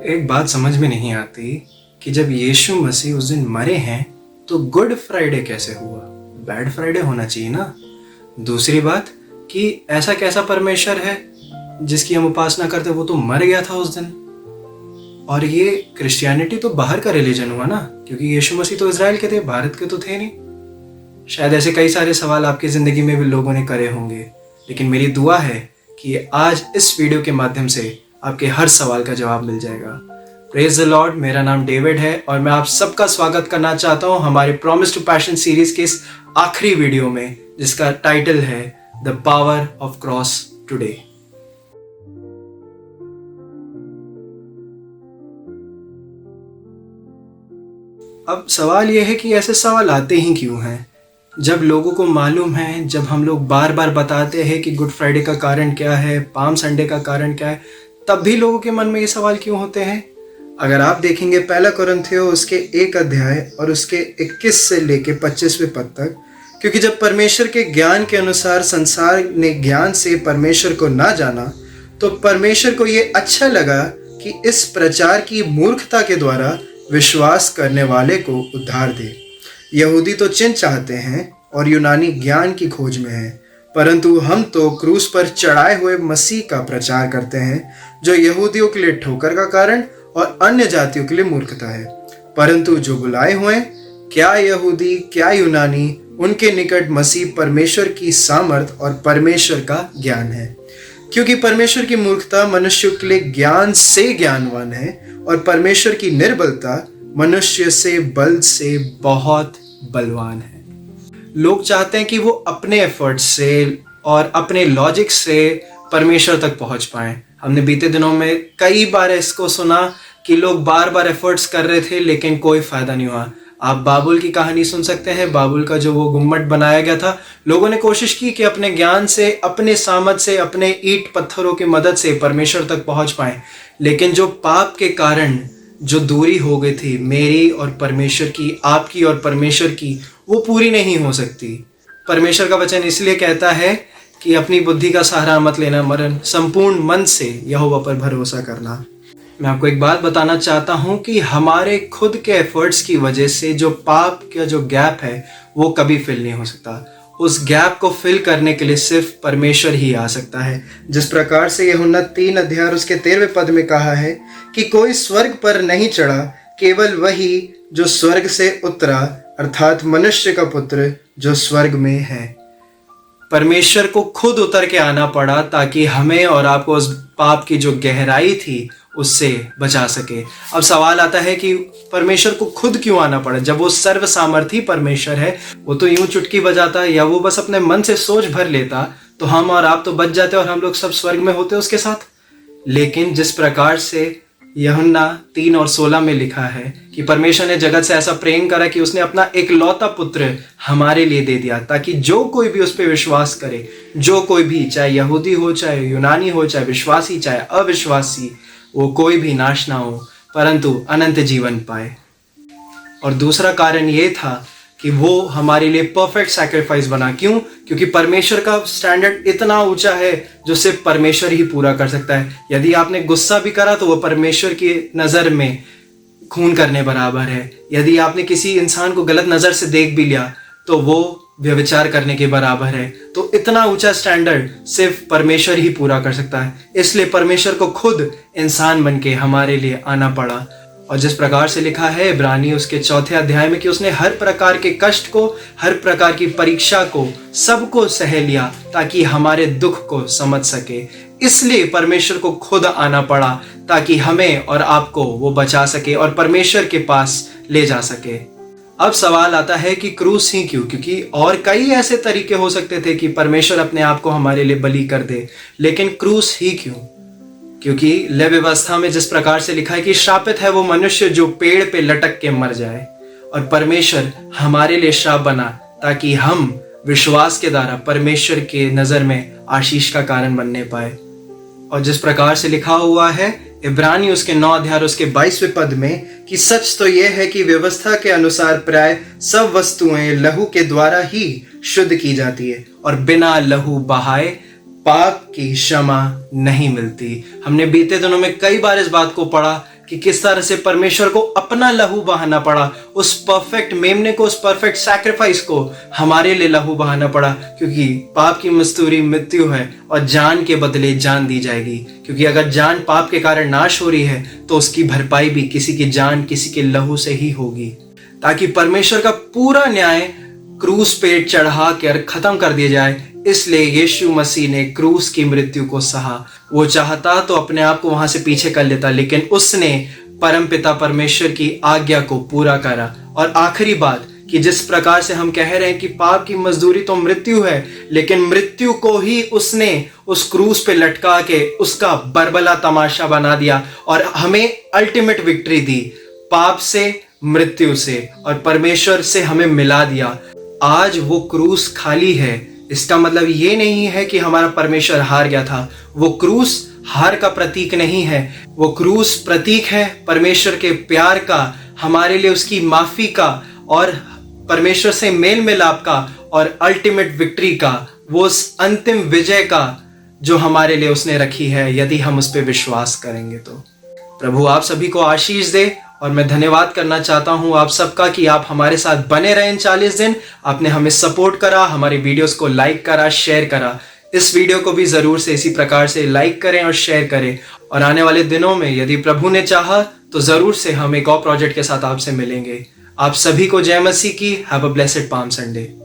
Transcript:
एक बात समझ में नहीं आती कि जब यीशु मसीह उस दिन मरे हैं तो गुड फ्राइडे कैसे हुआ? बैड फ्राइडे होना चाहिए ना। दूसरी बात कि ऐसा कैसा परमेश्वर है जिसकी हम उपासना करते, वो तो मर गया था उस दिन। और ये क्रिश्चियनिटी तो बाहर का रिलीजन हुआ ना, क्योंकि यीशु मसीह तो इजराइल के थे, भारत के तो थे नहीं। शायद ऐसे कई सारे सवाल आपकी ज़िंदगी में भी लोगों ने करे होंगे, लेकिन मेरी दुआ है कि आज इस वीडियो के माध्यम से आपके हर सवाल का जवाब मिल जाएगा। Praise the Lord. मेरा नाम डेविड है और मैं आप सबका स्वागत करना चाहता हूं हमारे प्रॉमिस टू पैशन सीरीज के इस आखिरी वीडियो में, जिसका टाइटल है the power of cross today. अब सवाल यह है कि ऐसे सवाल आते ही क्यों हैं? जब लोगों को मालूम है, जब हम लोग बार बार बताते हैं कि गुड फ्राइडे का कारण क्या है, पाम संडे का कारण क्या है, तब भी लोगों के मन में ये सवाल क्यों होते हैं? अगर आप देखेंगे पहला कुरिन्थियों उसके 1 अध्याय और उसके 21 से लेके 25वें पद तक, क्योंकि जब परमेश्वर के ज्ञान के अनुसार संसार ने ज्ञान से परमेश्वर को ना जाना, तो परमेश्वर को ये अच्छा लगा कि इस प्रचार की मूर्खता के द्वारा विश्वास करने वाले को उद्धार दे। यहूदी तो चिन्ह चाहते हैं और यूनानी ज्ञान की खोज में है, परंतु हम तो क्रूस पर चढ़ाए हुए मसीह का प्रचार करते हैं, जो यहूदियों के लिए ठोकर का कारण और अन्य जातियों के लिए मूर्खता है। परंतु जो बुलाए हुए, क्या यहूदी क्या यूनानी, उनके निकट मसीह परमेश्वर की सामर्थ और परमेश्वर का ज्ञान है। क्योंकि परमेश्वर की मूर्खता मनुष्य के लिए ज्ञान से ज्ञानवान है, और परमेश्वर की निर्बलता मनुष्य से बल से बहुत बलवान है। लोग चाहते हैं कि वो अपने एफर्ट से और अपने लॉजिक से परमेश्वर तक पहुंच पाएं। हमने बीते दिनों में कई बार इसको सुना कि लोग बार बार एफर्ट्स कर रहे थे लेकिन कोई फायदा नहीं हुआ। आप बाबुल की कहानी सुन सकते हैं। बाबुल का जो वो गुम्मट बनाया गया था, लोगों ने कोशिश की कि अपने ज्ञान से, अपने सामर्थ से, अपने ईंट पत्थरों की मदद से परमेश्वर तक पहुंच पाएं, लेकिन जो पाप के कारण जो दूरी हो गई थी मेरी और परमेश्वर की, आपकी और परमेश्वर की, वो पूरी नहीं हो सकती। परमेश्वर का वचन इसलिए कहता है कि अपनी बुद्धि का सहारा मत लेना, मरन संपूर्ण मन से यहोवा पर भरोसा करना। मैं आपको एक बात बताना चाहता हूं कि हमारे खुद के एफर्ट्स की वजह से जो पाप का जो गैप है वो कभी फिल नहीं हो सकता। उस गैप को फिल करने के लिए सिर्फ परमेश्वर ही आ सकता है। जिस प्रकार से यूहन्ना 3 अध्याय उसके 13वें पद में कहा है कि कोई स्वर्ग पर नहीं चढ़ा, केवल वही जो स्वर्ग से उतरा, अर्थात मनुष्य का पुत्र जो स्वर्ग में है। परमेश्वर को खुद उतर के आना पड़ा ताकि हमें और आपको उस पाप की जो गहराई थी उससे बचा सके। अब सवाल आता है कि परमेश्वर को खुद क्यों आना पड़ा? जब वो सर्व सामर्थी परमेश्वर है, वो तो यूं चुटकी बजाता या वो बस अपने मन से सोच भर लेता तो हम और आप तो बच जाते और हम लोग सब स्वर्ग में होते उसके साथ। लेकिन जिस प्रकार से यूहन्ना 3 और 16 में लिखा है कि परमेश्वर ने जगत से ऐसा प्रेम करा कि उसने अपना इकलौता पुत्र हमारे लिए दे दिया, ताकि जो कोई भी उस पर विश्वास करे, जो कोई भी, चाहे यहूदी हो, चाहे यूनानी हो, चाहे विश्वासी, चाहे अविश्वासी, वो कोई भी नाश ना हो परंतु अनंत जीवन पाए। और दूसरा कारण ये था कि वो हमारे लिए परफेक्ट सैक्रिफाइस बना। क्यों? क्योंकि परमेश्वर का स्टैंडर्ड इतना ऊंचा है जो सिर्फ परमेश्वर ही पूरा कर सकता है। यदि आपने गुस्सा भी करा तो वो परमेश्वर की नज़र में खून करने बराबर है। यदि आपने किसी इंसान को गलत नज़र से देख भी लिया तो वो व्यभिचार करने के बराबर है। तो इतना ऊंचा स्टैंडर्ड सिर्फ परमेश्वर ही पूरा कर सकता है। इसलिए परमेश्वर को खुद इंसान बन के हमारे लिए आना पड़ा। और जिस प्रकार से लिखा है इब्रानी उसके 4 अध्याय में कि उसने हर प्रकार के कष्ट को, हर प्रकार की परीक्षा को, सबको सह लिया ताकि हमारे दुख को समझ सके। इसलिए परमेश्वर को खुद आना पड़ा ताकि हमें और आपको वो बचा सके और परमेश्वर के पास ले जा सके। अब सवाल आता है कि क्रूस ही क्यों? क्योंकि और कई ऐसे तरीके हो सकते थे कि परमेश्वर अपने आप को हमारे लिए बलि कर दे, लेकिन क्रूस ही क्यों? क्योंकि लेव व्यवस्था में जिस प्रकार से लिखा है कि श्रापित है वो मनुष्य जो पेड़ पे लटक के मर जाए, और परमेश्वर हमारे लिए श्राप बना ताकि हम विश्वास के द्वारा परमेश्वर के नजर में आशीष का कारण बनने पाए। और जिस प्रकार से लिखा हुआ है इब्रानी उसके 9 अध्याय उसके 22वें पद में कि सच तो यह है कि व्यवस्था के अनुसार प्राय सब वस्तुएं लहू के द्वारा ही शुद्ध की जाती है, और बिना लहू बहाए पाप की क्षमा नहीं मिलती। हमने बीते दिनों में कई बार इस बात को पढ़ा कि किस तरह से परमेश्वर को अपना लहू बहाना पड़ा, उस परफेक्ट मेमने को, उस परफेक्ट सैक्रिफाइस को हमारे लिए लहू बहाना पड़ा, क्योंकि पाप की मजदूरी मृत्यु है और जान के बदले जान दी जाएगी। क्योंकि अगर जान पाप के कारण नाश हो रही है तो उसकी भरपाई भी किसी की जान, किसी के लहू से ही होगी, ताकि परमेश्वर का पूरा न्याय क्रूस पे चढ़ा कर खत्म कर दिया जाए। इसलिए यीशु मसीह ने क्रूस की मृत्यु को सहा। वो चाहता तो अपने आप को वहां से पीछे कर लेता, लेकिन उसने परमपिता परमेश्वर की आज्ञा को पूरा करा। और आखिरी बात कि जिस प्रकार से हम कह रहे हैं कि पाप की मजदूरी तो मृत्यु है, लेकिन मृत्यु को ही उसने उस क्रूस पे लटका के उसका बरबला तमाशा बना दिया और हमें अल्टीमेट विक्ट्री दी, पाप से, मृत्यु से और परमेश्वर से हमें मिला दिया। आज वो क्रूस खाली है। इसका मतलब ये नहीं है कि हमारा परमेश्वर हार गया था। वो क्रूस हार का प्रतीक नहीं है, वो क्रूस प्रतीक है परमेश्वर के प्यार का, हमारे लिए उसकी माफी का और परमेश्वर से मेल मिलाप का और अल्टीमेट विक्ट्री का, वो उस अंतिम विजय का जो हमारे लिए उसने रखी है, यदि हम उस पर विश्वास करेंगे तो। प्रभु आप सभी को आशीष दे। और मैं धन्यवाद करना चाहता हूं आप सबका कि आप हमारे साथ बने रहे इन 40 दिन। आपने हमें सपोर्ट करा, हमारी वीडियोस को लाइक करा, शेयर करा। इस वीडियो को भी जरूर से इसी प्रकार से लाइक करें और शेयर करें। और आने वाले दिनों में यदि प्रभु ने चाहा तो जरूर से हम एक और प्रोजेक्ट के साथ आपसे मिलेंगे। आप सभी को जय मसीह की। Have a blessed palm Sunday.